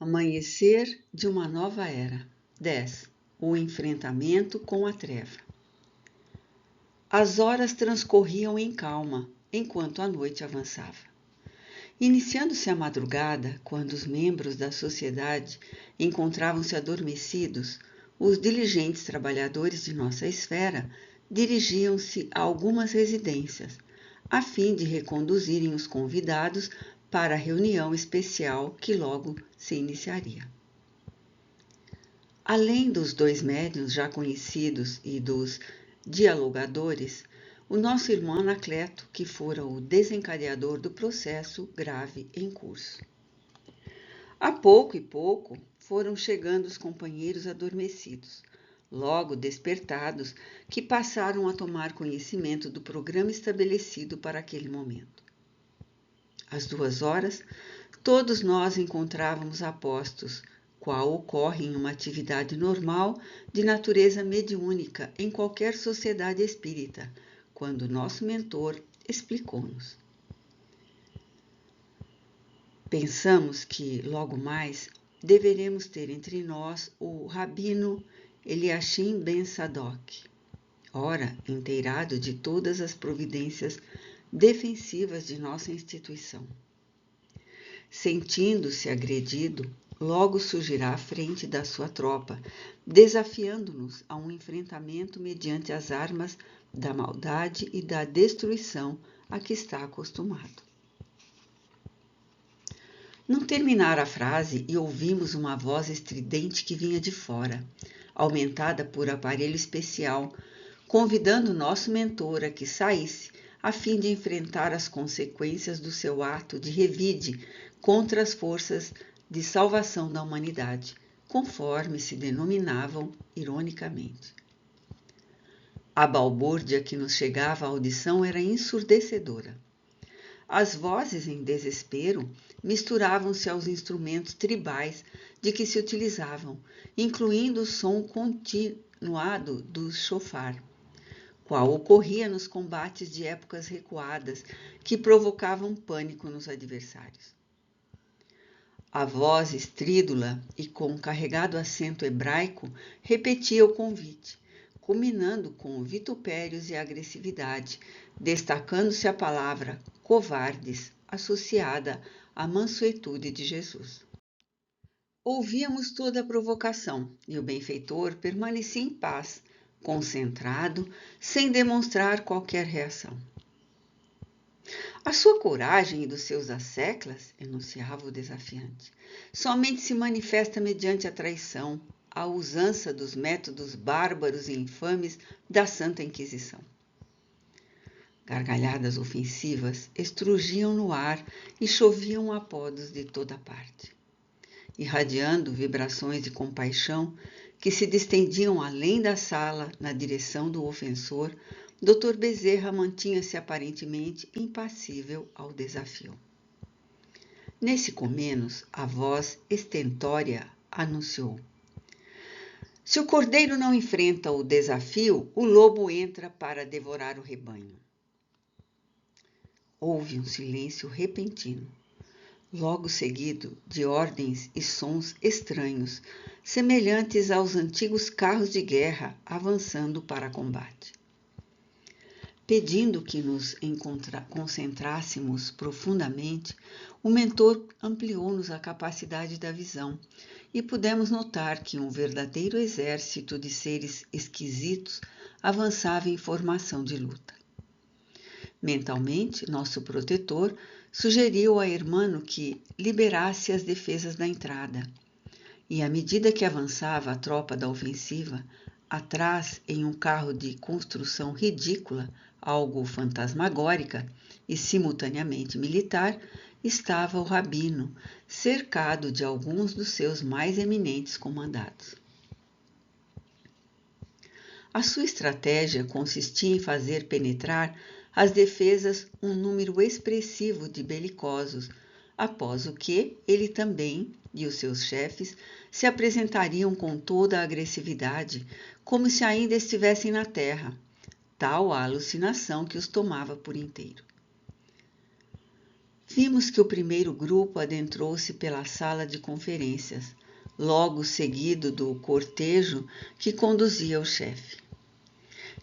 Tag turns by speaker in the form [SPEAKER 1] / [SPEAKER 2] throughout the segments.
[SPEAKER 1] Amanhecer de uma nova era. 10. O enfrentamento com a treva. As horas transcorriam em calma, enquanto a noite avançava. Iniciando-se a madrugada, quando os membros da sociedade encontravam-se adormecidos, os diligentes trabalhadores de nossa esfera dirigiam-se a algumas residências, a fim de reconduzirem os convidados para a reunião especial que logo se iniciaria. Além dos dois médiuns já conhecidos e dos dialogadores, o nosso irmão Anacleto, que fora o desencadeador do processo grave em curso. A pouco e pouco foram chegando os companheiros adormecidos, logo despertados, que passaram a tomar conhecimento do programa estabelecido para aquele momento. Às 2h, todos nós encontrávamos a postos, qual ocorre em uma atividade normal de natureza mediúnica em qualquer sociedade espírita, quando nosso mentor explicou-nos. Pensamos que, logo mais, deveremos ter entre nós o Rabino Eliashim Ben Sadoc, ora inteirado de todas as providências defensivas de nossa instituição. Sentindo-se agredido, logo surgirá à frente da sua tropa, desafiando-nos a um enfrentamento mediante as armas da maldade e da destruição a que está acostumado. Não terminara a frase e ouvimos uma voz estridente que vinha de fora, aumentada por aparelho especial, convidando nosso mentor a que saísse, a fim de enfrentar as consequências do seu ato de revide contra as forças de salvação da humanidade, conforme se denominavam ironicamente. A balbúrdia que nos chegava à audição era ensurdecedora. As vozes em desespero misturavam-se aos instrumentos tribais de que se utilizavam, incluindo o som continuado do chofar, qual ocorria nos combates de épocas recuadas que provocavam pânico nos adversários. A voz estrídula e com carregado acento hebraico repetia o convite, culminando com vitupérios e agressividade, destacando-se a palavra covardes, associada à mansuetude de Jesus. Ouvíamos toda a provocação e o benfeitor permanecia em paz, concentrado, sem demonstrar qualquer reação. A sua coragem e dos seus asseclas, enunciava o desafiante, somente se manifesta mediante a traição, a usança dos métodos bárbaros e infames da Santa Inquisição. Gargalhadas ofensivas estrugiam no ar e choviam apodos de toda parte, irradiando vibrações de compaixão que se distendiam além da sala na direção do ofensor. Dr. Bezerra mantinha-se aparentemente impassível ao desafio. Nesse comenos, a voz estentória anunciou: se o cordeiro não enfrenta o desafio, o lobo entra para devorar o rebanho. Houve um silêncio repentino, logo seguido de ordens e sons estranhos, semelhantes aos antigos carros de guerra avançando para combate. Pedindo que nos concentrássemos profundamente, o mentor ampliou-nos a capacidade da visão e pudemos notar que um verdadeiro exército de seres esquisitos avançava em formação de luta. Mentalmente, nosso protetor sugeriu a Hermano que liberasse as defesas da entrada, e à medida que avançava a tropa da ofensiva, atrás em um carro de construção ridícula, algo fantasmagórica e simultaneamente militar, estava o Rabino, cercado de alguns dos seus mais eminentes comandados. A sua estratégia consistia em fazer penetrar as defesas um número expressivo de belicosos, após o que ele também e os seus chefes se apresentariam com toda a agressividade, como se ainda estivessem na terra, tal a alucinação que os tomava por inteiro. Vimos que o primeiro grupo adentrou-se pela sala de conferências, logo seguido do cortejo que conduzia o chefe.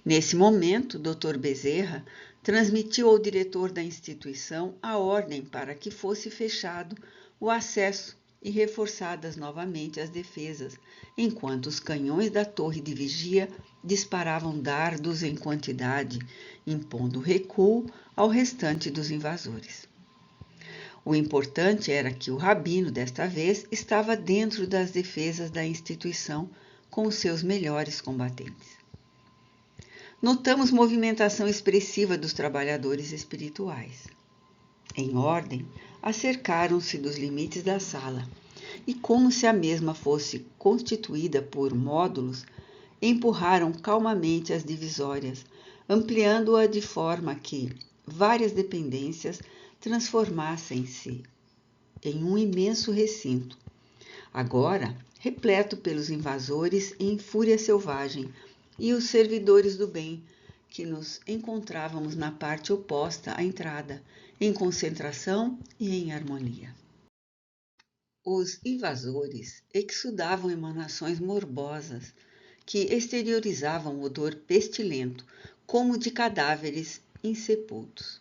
[SPEAKER 1] Nesse momento, Dr. Bezerra transmitiu ao diretor da instituição a ordem para que fosse fechado o acesso e reforçadas novamente as defesas, enquanto os canhões da torre de vigia disparavam dardos em quantidade, impondo recuo ao restante dos invasores. O importante era que o rabino, desta vez, estava dentro das defesas da instituição com os seus melhores combatentes. Notamos movimentação expressiva dos trabalhadores espirituais. Em ordem, acercaram-se dos limites da sala e, como se a mesma fosse constituída por módulos, empurraram calmamente as divisórias, ampliando-a de forma que várias dependências transformassem-se em um imenso recinto, agora repleto pelos invasores em fúria selvagem e os servidores do bem, que nos encontrávamos na parte oposta à entrada, em concentração e em harmonia. Os invasores exudavam emanações morbosas, que exteriorizavam odor pestilento, como de cadáveres insepultos.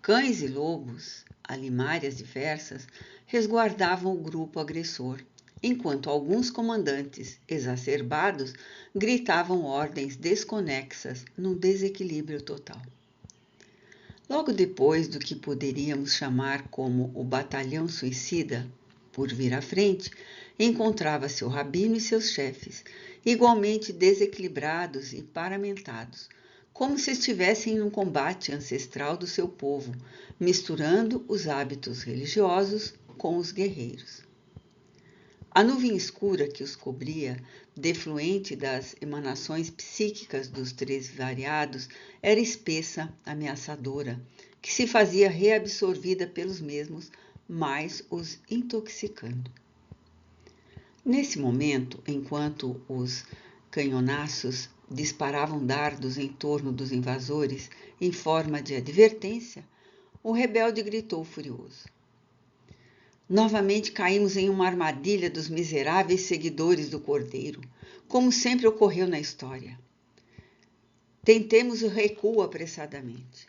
[SPEAKER 1] Cães e lobos, alimárias diversas, resguardavam o grupo agressor, enquanto alguns comandantes, exacerbados, gritavam ordens desconexas num desequilíbrio total. Logo depois do que poderíamos chamar como o batalhão suicida, por vir à frente, encontrava-se o rabino e seus chefes, igualmente desequilibrados e paramentados, como se estivessem num combate ancestral do seu povo, misturando os hábitos religiosos com os guerreiros. A nuvem escura que os cobria, defluente das emanações psíquicas dos três variados, era espessa, ameaçadora, que se fazia reabsorvida pelos mesmos, mais os intoxicando. Nesse momento, enquanto os canhonaços disparavam dardos em torno dos invasores em forma de advertência, o rebelde gritou furioso: "Novamente caímos em uma armadilha dos miseráveis seguidores do Cordeiro, como sempre ocorreu na história. Tentemos o recuo apressadamente."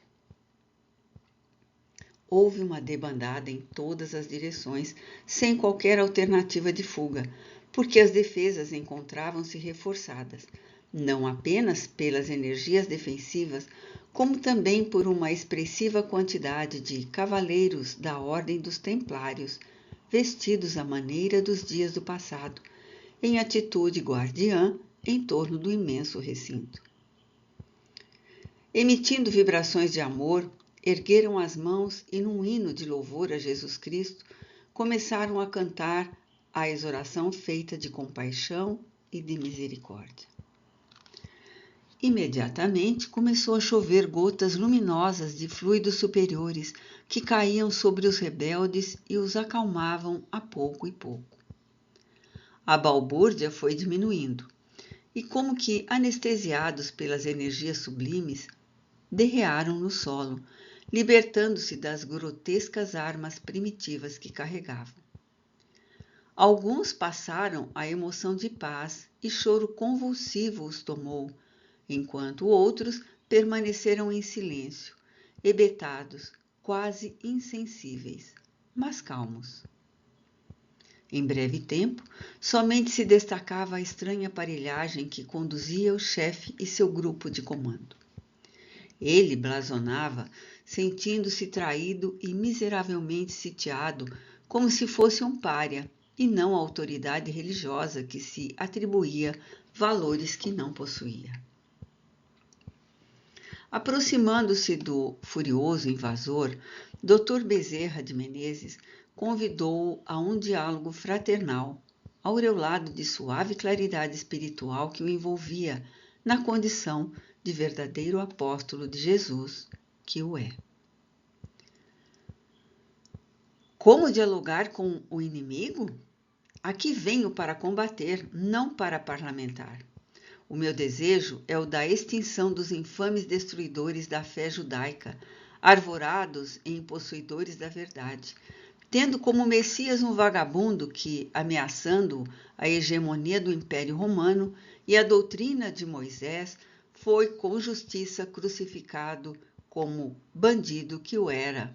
[SPEAKER 1] Houve uma debandada em todas as direções, sem qualquer alternativa de fuga, porque as defesas encontravam-se reforçadas, não apenas pelas energias defensivas, como também por uma expressiva quantidade de cavaleiros da Ordem dos Templários, vestidos à maneira dos dias do passado, em atitude guardiã em torno do imenso recinto. Emitindo vibrações de amor, ergueram as mãos e, num hino de louvor a Jesus Cristo, começaram a cantar a exortação feita de compaixão e de misericórdia. Imediatamente começou a chover gotas luminosas de fluidos superiores que caíam sobre os rebeldes e os acalmavam a pouco e pouco. A balbúrdia foi diminuindo e, como que anestesiados pelas energias sublimes, derrearam no solo, libertando-se das grotescas armas primitivas que carregavam. Alguns passaram a emoção de paz e choro convulsivo os tomou, enquanto outros permaneceram em silêncio, hebetados, quase insensíveis, mas calmos. Em breve tempo, somente se destacava a estranha aparelhagem que conduzia o chefe e seu grupo de comando. Ele blasonava, sentindo-se traído e miseravelmente sitiado, como se fosse um pária, e não a autoridade religiosa que se atribuía valores que não possuía. Aproximando-se do furioso invasor, Dr. Bezerra de Menezes convidou-o a um diálogo fraternal, aureolado de suave claridade espiritual que o envolvia na condição de verdadeiro apóstolo de Jesus, que o é. Como dialogar com o inimigo? Aqui venho para combater, não para parlamentar. O meu desejo é o da extinção dos infames destruidores da fé judaica, arvorados em possuidores da verdade, tendo como Messias um vagabundo que, ameaçando a hegemonia do Império Romano e a doutrina de Moisés, foi com justiça crucificado como bandido que o era.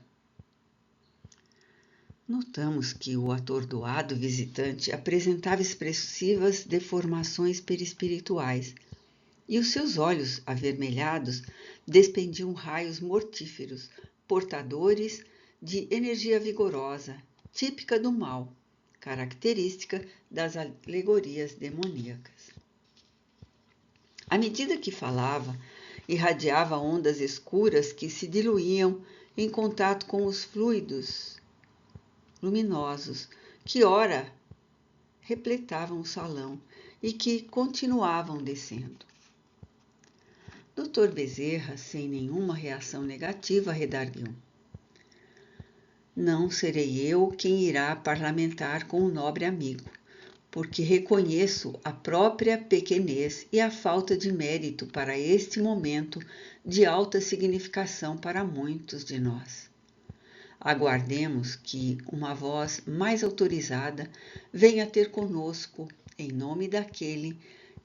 [SPEAKER 1] Notamos que o atordoado visitante apresentava expressivas deformações perispirituais, e os seus olhos avermelhados despendiam raios mortíferos, portadores de energia vigorosa, típica do mal, característica das alegorias demoníacas. À medida que falava, irradiava ondas escuras que se diluíam em contato com os fluidos luminosos, que ora repletavam o salão e que continuavam descendo. Dr. Bezerra, sem nenhuma reação negativa, redarguiu: não serei eu quem irá parlamentar com o nobre amigo, porque reconheço a própria pequenez e a falta de mérito para este momento de alta significação para muitos de nós. Aguardemos que uma voz mais autorizada venha ter conosco em nome daquele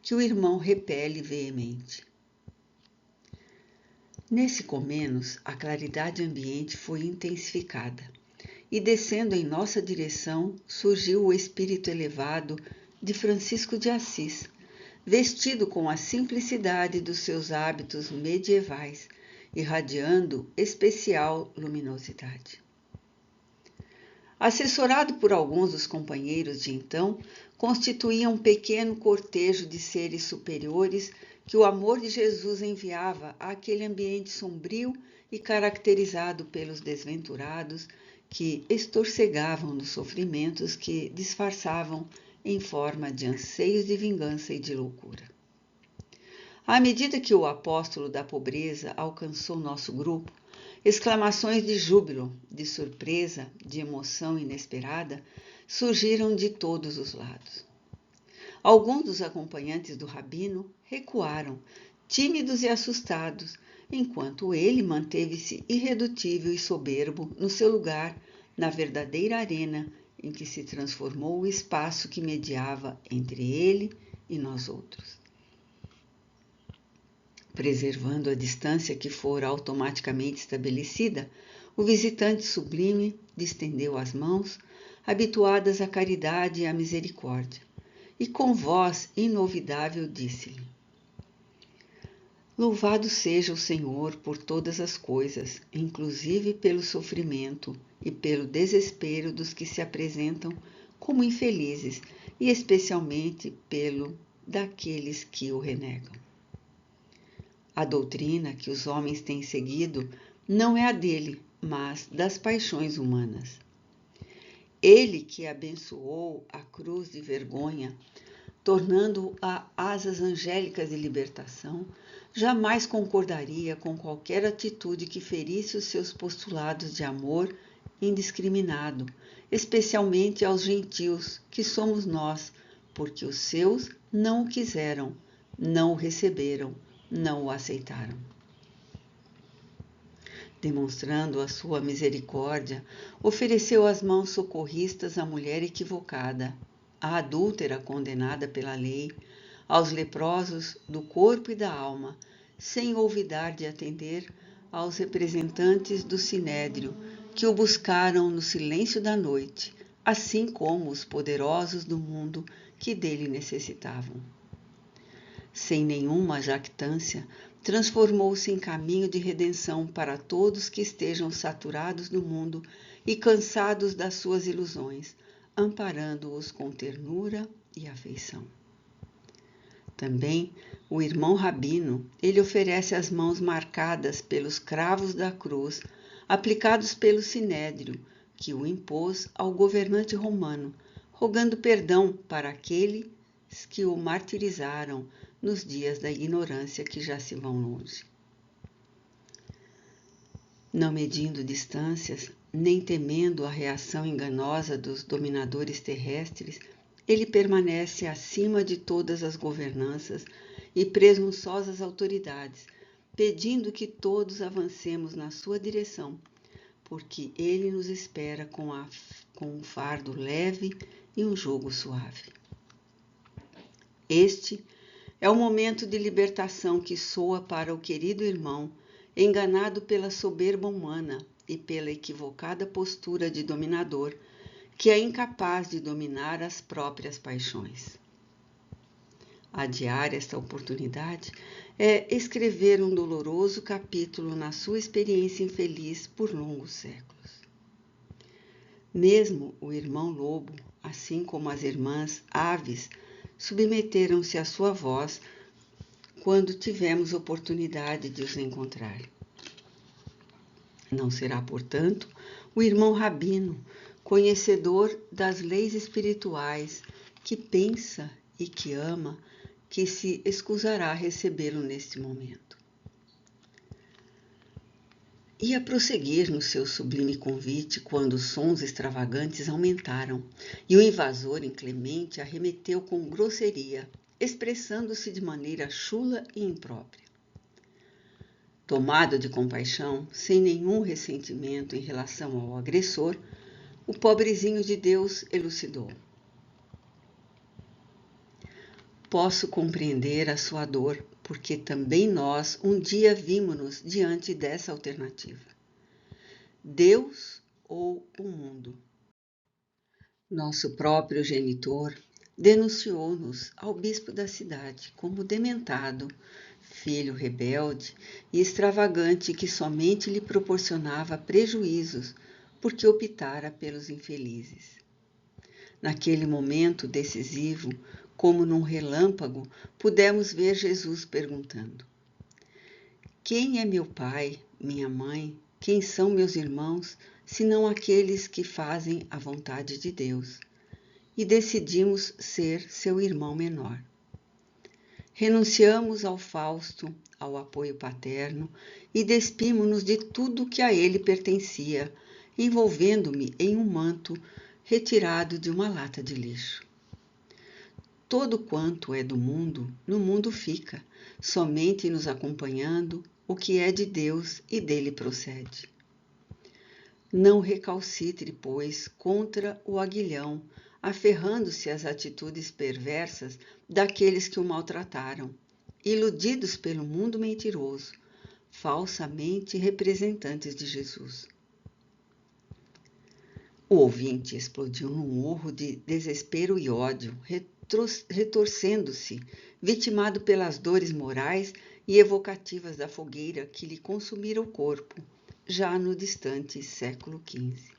[SPEAKER 1] que o irmão repele veemente. Nesse comenos, a claridade ambiente foi intensificada, e descendo em nossa direção, surgiu o espírito elevado de Francisco de Assis, vestido com a simplicidade dos seus hábitos medievais, irradiando especial luminosidade. Assessorado por alguns dos companheiros de então, constituía um pequeno cortejo de seres superiores que o amor de Jesus enviava àquele ambiente sombrio e caracterizado pelos desventurados que estorcegavam nos sofrimentos que disfarçavam em forma de anseios de vingança e de loucura. À medida que o apóstolo da pobreza alcançou nosso grupo, exclamações de júbilo, de surpresa, de emoção inesperada surgiram de todos os lados. Alguns dos acompanhantes do rabino recuaram, tímidos e assustados, enquanto ele manteve-se irredutível e soberbo no seu lugar, na verdadeira arena em que se transformou o espaço que mediava entre ele e nós outros. Preservando a distância que fora automaticamente estabelecida, o visitante sublime distendeu as mãos, habituadas à caridade e à misericórdia, e com voz inovidável disse-lhe: Louvado seja o Senhor por todas as coisas, inclusive pelo sofrimento e pelo desespero dos que se apresentam como infelizes, e especialmente pelo daqueles que o renegam. A doutrina que os homens têm seguido não é a dele, mas das paixões humanas. Ele que abençoou a cruz de vergonha, tornando-a asas angélicas de libertação, jamais concordaria com qualquer atitude que ferisse os seus postulados de amor indiscriminado, especialmente aos gentios, que somos nós, porque os seus não o quiseram, não o receberam, não o aceitaram. Demonstrando a sua misericórdia, ofereceu as mãos socorristas à mulher equivocada, à adúltera condenada pela lei, aos leprosos do corpo e da alma, sem olvidar de atender aos representantes do sinédrio que o buscaram no silêncio da noite, assim como os poderosos do mundo que dele necessitavam. Sem nenhuma jactância, transformou-se em caminho de redenção para todos que estejam saturados do mundo e cansados das suas ilusões, amparando-os com ternura e afeição. Também o irmão rabino, ele oferece as mãos marcadas pelos cravos da cruz, aplicados pelo sinédrio, que o impôs ao governante romano, rogando perdão para aqueles que o martirizaram nos dias da ignorância que já se vão longe. Não medindo distâncias, nem temendo a reação enganosa dos dominadores terrestres, ele permanece acima de todas as governanças e presunçosas autoridades, pedindo que todos avancemos na sua direção, porque Ele nos espera com um fardo leve e um jugo suave. Este é o momento de libertação que soa para o querido irmão, enganado pela soberba humana e pela equivocada postura de dominador, que é incapaz de dominar as próprias paixões. Adiar esta oportunidade é escrever um doloroso capítulo na sua experiência infeliz por longos séculos. Mesmo o irmão lobo, assim como as irmãs aves, submeteram-se à sua voz quando tivemos oportunidade de os encontrar. Não será, portanto, o irmão rabino, conhecedor das leis espirituais, que pensa e que ama, que se escusará recebê-lo neste momento. Ia prosseguir no seu sublime convite quando os sons extravagantes aumentaram e o invasor inclemente arremeteu com grosseria, expressando-se de maneira chula e imprópria. Tomado de compaixão, sem nenhum ressentimento em relação ao agressor, o pobrezinho de Deus elucidou. Posso compreender a sua dor, porque também nós um dia vimos-nos diante dessa alternativa. Deus ou o mundo? Nosso próprio genitor denunciou-nos ao bispo da cidade como dementado, filho rebelde e extravagante que somente lhe proporcionava prejuízos porque optara pelos infelizes. Naquele momento decisivo, como num relâmpago, pudemos ver Jesus perguntando: quem é meu pai, minha mãe, quem são meus irmãos, senão aqueles que fazem a vontade de Deus? E decidimos ser seu irmão menor. Renunciamos ao Fausto, ao apoio paterno e despimos-nos de tudo que a ele pertencia, envolvendo-me em um manto retirado de uma lata de lixo. Todo quanto é do mundo, no mundo fica, somente nos acompanhando o que é de Deus e dele procede. Não recalcitre, pois, contra o aguilhão, aferrando-se às atitudes perversas daqueles que o maltrataram, iludidos pelo mundo mentiroso, falsamente representantes de Jesus. O ouvinte explodiu num urro de desespero e ódio, retorcendo-se, vitimado pelas dores morais e evocativas da fogueira que lhe consumira o corpo, já no distante século XV.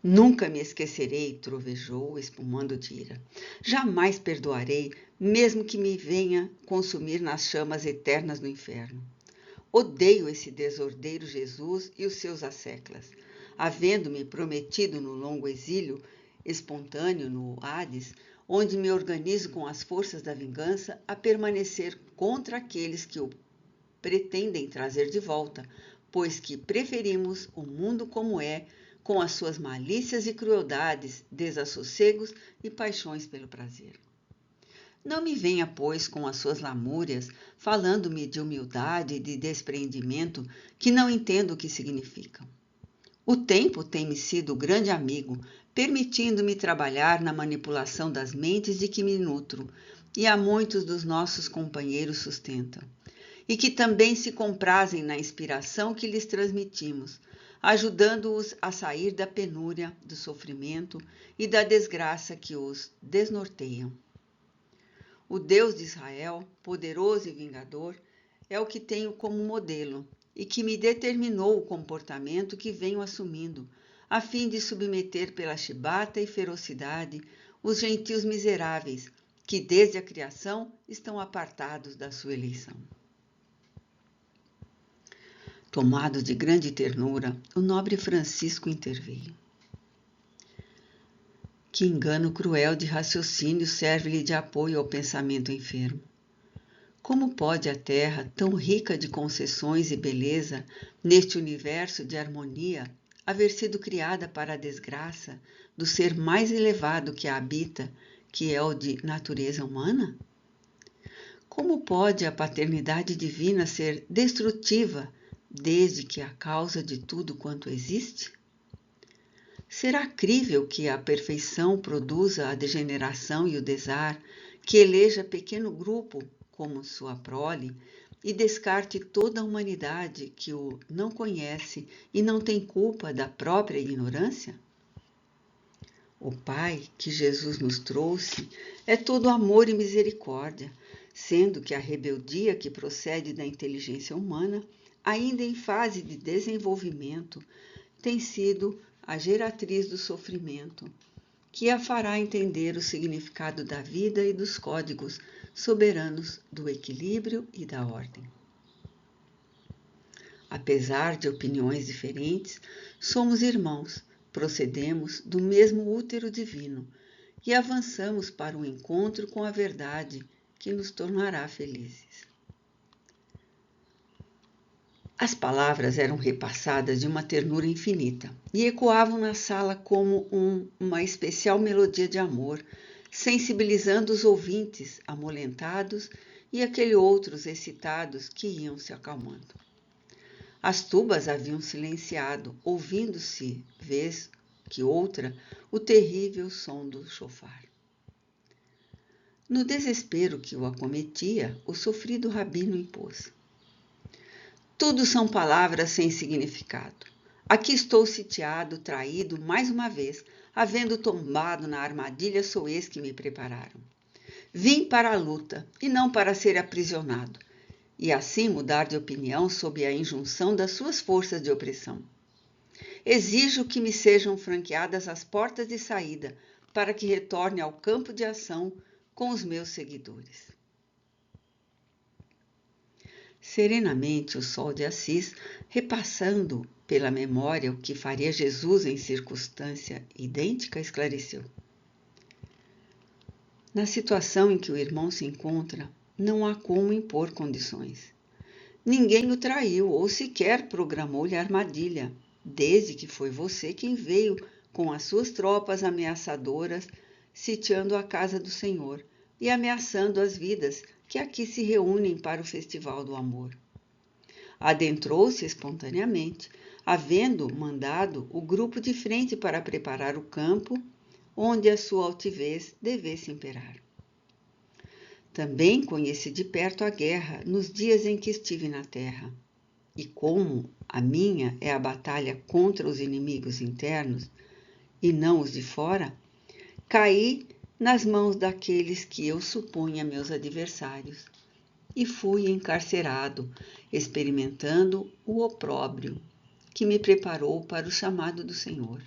[SPEAKER 1] Nunca me esquecerei, trovejou, espumando de ira. Jamais perdoarei, mesmo que me venha consumir nas chamas eternas do inferno. Odeio esse desordeiro Jesus e os seus asseclas, havendo-me prometido no longo exílio espontâneo no Hades, onde me organizo com as forças da vingança a permanecer contra aqueles que o pretendem trazer de volta, pois que preferimos o mundo como é, com as suas malícias e crueldades, desassossegos e paixões pelo prazer. Não me venha, pois, com as suas lamúrias, falando-me de humildade e de despreendimento que não entendo o que significam. O tempo tem-me sido grande amigo, permitindo-me trabalhar na manipulação das mentes de que me nutro, e a muitos dos nossos companheiros sustentam, e que também se comprazem na inspiração que lhes transmitimos, ajudando-os a sair da penúria, do sofrimento e da desgraça que os desnorteiam. O Deus de Israel, poderoso e vingador, é o que tenho como modelo e que me determinou o comportamento que venho assumindo, a fim de submeter pela chibata e ferocidade os gentios miseráveis, que desde a criação estão apartados da sua eleição. Tomado de grande ternura, o nobre Francisco interveio. Que engano cruel de raciocínio serve-lhe de apoio ao pensamento enfermo. Como pode a terra, tão rica de concessões e beleza, neste universo de harmonia, haver sido criada para a desgraça do ser mais elevado que a habita, que é o de natureza humana? Como pode a paternidade divina ser destrutiva desde que é a causa de tudo quanto existe? Será crível que a perfeição produza a degeneração e o desar, que eleja pequeno grupo como sua prole e descarte toda a humanidade que o não conhece e não tem culpa da própria ignorância? O Pai que Jesus nos trouxe é todo amor e misericórdia, sendo que a rebeldia que procede da inteligência humana, ainda em fase de desenvolvimento, tem sido a geratriz do sofrimento, que a fará entender o significado da vida e dos códigos soberanos do equilíbrio e da ordem. Apesar de opiniões diferentes, somos irmãos, procedemos do mesmo útero divino e avançamos para o encontro com a verdade que nos tornará felizes. As palavras eram repassadas de uma ternura infinita e ecoavam na sala como uma especial melodia de amor, sensibilizando os ouvintes amolentados e aqueles outros excitados que iam se acalmando. As tubas haviam silenciado, ouvindo-se, vez que outra, o terrível som do chofar. No desespero que o acometia, o sofrido rabino impôs: tudo são palavras sem significado. Aqui estou sitiado, traído, mais uma vez, havendo tombado na armadilha soez que me prepararam. Vim para a luta, e não para ser aprisionado, e assim mudar de opinião sob a injunção das suas forças de opressão. Exijo que me sejam franqueadas as portas de saída, para que retorne ao campo de ação com os meus seguidores. Serenamente o sol de Assis, repassando pela memória o que faria Jesus em circunstância idêntica, esclareceu: na situação em que o irmão se encontra, não há como impor condições. Ninguém o traiu ou sequer programou-lhe armadilha, desde que foi você quem veio com as suas tropas ameaçadoras, sitiando a casa do Senhor e ameaçando as vidas que aqui se reúnem para o Festival do Amor. Adentrou-se espontaneamente, havendo mandado o grupo de frente para preparar o campo onde a sua altivez devesse imperar. Também conheci de perto a guerra nos dias em que estive na terra, e como a minha é a batalha contra os inimigos internos e não os de fora, caí nas mãos daqueles que eu supunha meus adversários, e fui encarcerado, experimentando o opróbrio que me preparou para o chamado do Senhor.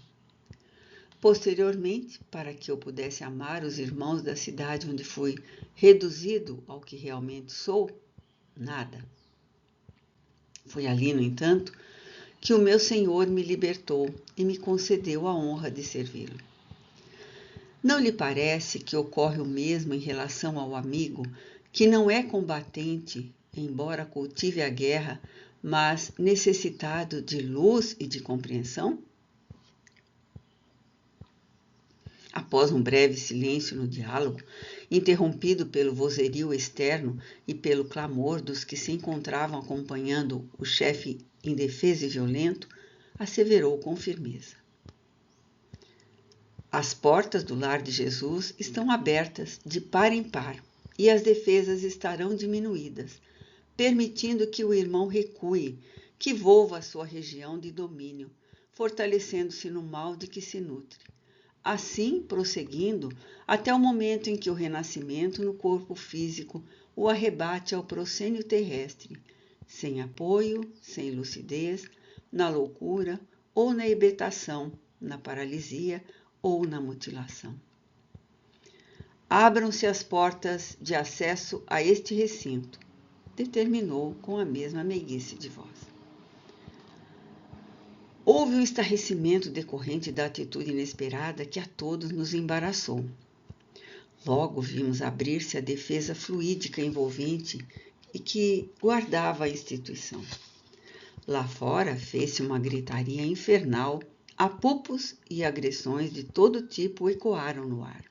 [SPEAKER 1] Posteriormente, para que eu pudesse amar os irmãos da cidade onde fui reduzido ao que realmente sou, nada. Foi ali, no entanto, que o meu Senhor me libertou e me concedeu a honra de servi-lo. Não lhe parece que ocorre o mesmo em relação ao amigo, que não é combatente, embora cultive a guerra, mas necessitado de luz e de compreensão? Após um breve silêncio no diálogo, interrompido pelo vozerio externo e pelo clamor dos que se encontravam acompanhando o chefe indefeso e violento, asseverou com firmeza: as portas do lar de Jesus estão abertas de par em par e as defesas estarão diminuídas, permitindo que o irmão recue, que volva à sua região de domínio, fortalecendo-se no mal de que se nutre. Assim, prosseguindo, até o momento em que o renascimento no corpo físico o arrebate ao proscênio terrestre, sem apoio, sem lucidez, na loucura ou na hebetação, na paralisia ou na mutilação. Abram-se as portas de acesso a este recinto, determinou com a mesma meiguice de voz. Houve um estarrecimento decorrente da atitude inesperada que a todos nos embaraçou. Logo vimos abrir-se a defesa fluídica envolvente e que guardava a instituição. Lá fora fez-se uma gritaria infernal, apupos e agressões de todo tipo ecoaram no ar.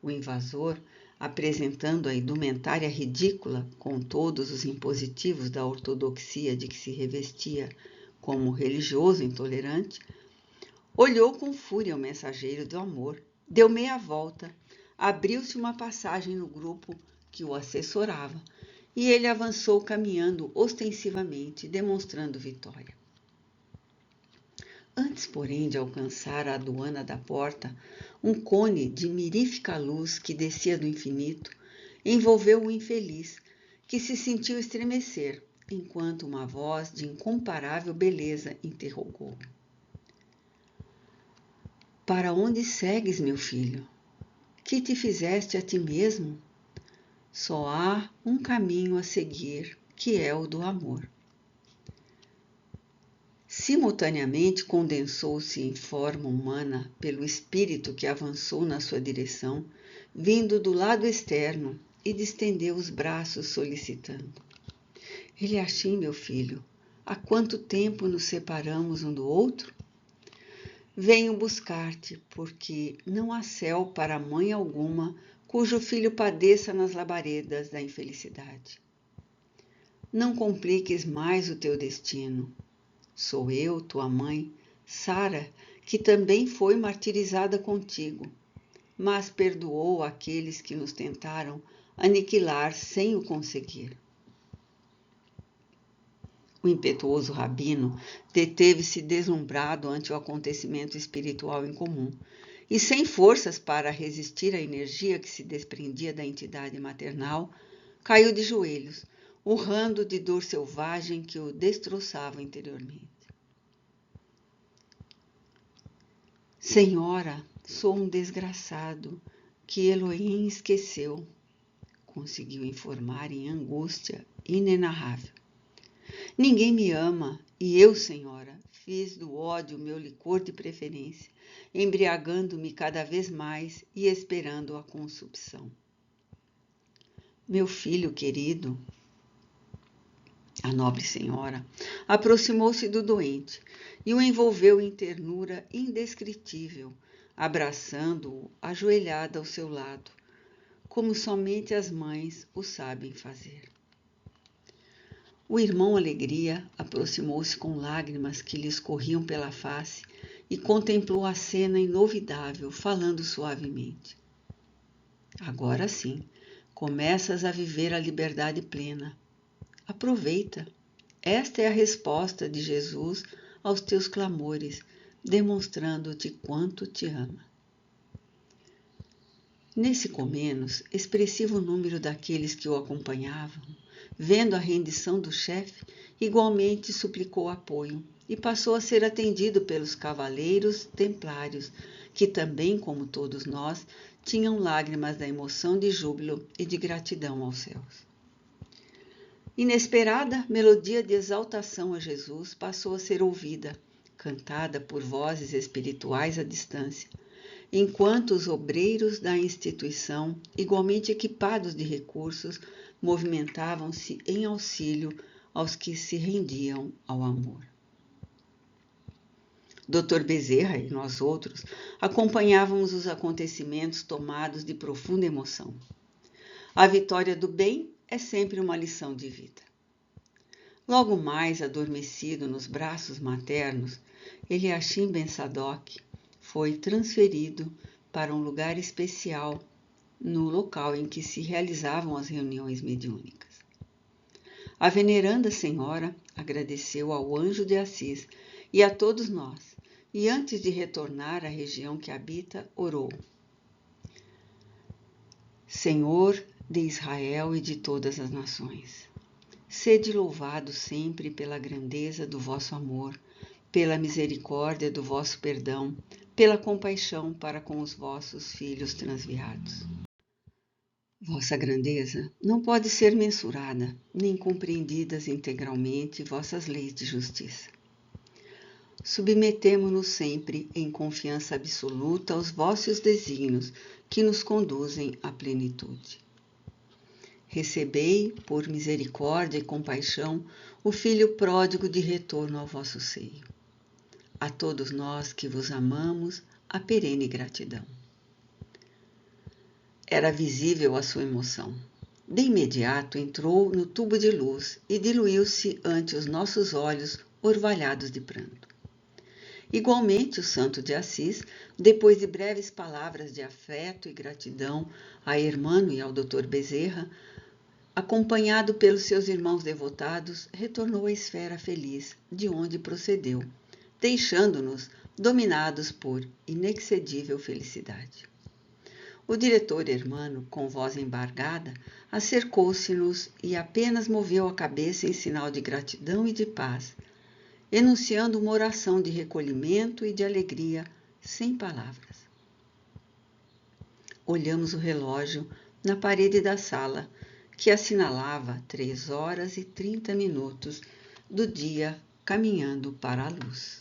[SPEAKER 1] O invasor apresentando a indumentária ridícula com todos os impositivos da ortodoxia de que se revestia como religioso intolerante, olhou com fúria o mensageiro do amor, deu meia volta, abriu-se uma passagem no grupo que o assessorava e ele avançou caminhando ostensivamente, demonstrando vitória. Antes, porém, de alcançar a aduana da porta, um cone de mirífica luz que descia do infinito envolveu o infeliz, que se sentiu estremecer, enquanto uma voz de incomparável beleza interrogou: Para onde segues, meu filho? Que te fizeste a ti mesmo? Só há um caminho a seguir, que é o do amor. Simultaneamente condensou-se em forma humana pelo espírito que avançou na sua direção, vindo do lado externo, e distendeu os braços solicitando: Eliashim, meu filho, há quanto tempo nos separamos um do outro? Venho buscar-te, porque não há céu para mãe alguma cujo filho padeça nas labaredas da infelicidade. Não compliques mais o teu destino. Sou eu, tua mãe, Sara, que também foi martirizada contigo, mas perdoou aqueles que nos tentaram aniquilar sem o conseguir. O impetuoso rabino deteve-se deslumbrado ante o acontecimento espiritual incomum e, sem forças para resistir à energia que se desprendia da entidade maternal, caiu de joelhos, urrando de dor selvagem que o destroçava interiormente. Senhora, sou um desgraçado que Elohim esqueceu, conseguiu informar em angústia inenarrável. Ninguém me ama e eu, senhora, fiz do ódio meu licor de preferência, embriagando-me cada vez mais e esperando a consumpção. Meu filho querido, a nobre senhora aproximou-se do doente e o envolveu em ternura indescritível, abraçando-o ajoelhada ao seu lado, como somente as mães o sabem fazer. O irmão Alegria aproximou-se com lágrimas que lhe escorriam pela face e contemplou a cena inovidável, falando suavemente: Agora sim, começas a viver a liberdade plena. Aproveita. Esta é a resposta de Jesus aos teus clamores, demonstrando-te quanto te ama. Nesse comenos, expressivo número daqueles que o acompanhavam, vendo a rendição do chefe, igualmente suplicou apoio e passou a ser atendido pelos cavaleiros templários, que também, como todos nós, tinham lágrimas da emoção de júbilo e de gratidão aos céus. Inesperada melodia de exaltação a Jesus passou a ser ouvida, cantada por vozes espirituais à distância, enquanto os obreiros da instituição, igualmente equipados de recursos, movimentavam-se em auxílio aos que se rendiam ao amor. Dr. Bezerra e nós outros acompanhávamos os acontecimentos tomados de profunda emoção. A vitória do bem é sempre uma lição de vida. Logo mais adormecido nos braços maternos, Eliashim Ben Sadoc foi transferido para um lugar especial no local em que se realizavam as reuniões mediúnicas. A veneranda senhora agradeceu ao anjo de Assis e a todos nós, e antes de retornar à região que habita, orou: Senhor de Israel e de todas as nações, sede louvado sempre pela grandeza do vosso amor, pela misericórdia do vosso perdão, pela compaixão para com os vossos filhos transviados. Vossa grandeza não pode ser mensurada, nem compreendidas integralmente vossas leis de justiça. Submetemo-nos sempre em confiança absoluta aos vossos desígnios que nos conduzem à plenitude. Recebei, por misericórdia e compaixão, o Filho pródigo de retorno ao vosso seio. A todos nós que vos amamos, a perene gratidão. Era visível a sua emoção. De imediato entrou no tubo de luz e diluiu-se ante os nossos olhos orvalhados de pranto. Igualmente, o santo de Assis, depois de breves palavras de afeto e gratidão a Hermano e ao Dr. Bezerra, acompanhado pelos seus irmãos devotados, retornou à esfera feliz, de onde procedeu, deixando-nos dominados por inexcedível felicidade. O diretor Hermano, com voz embargada, acercou-se-nos e apenas moveu a cabeça em sinal de gratidão e de paz, enunciando uma oração de recolhimento e de alegria, sem palavras. Olhamos o relógio na parede da sala, que assinalava 3h30 do dia caminhando para a luz.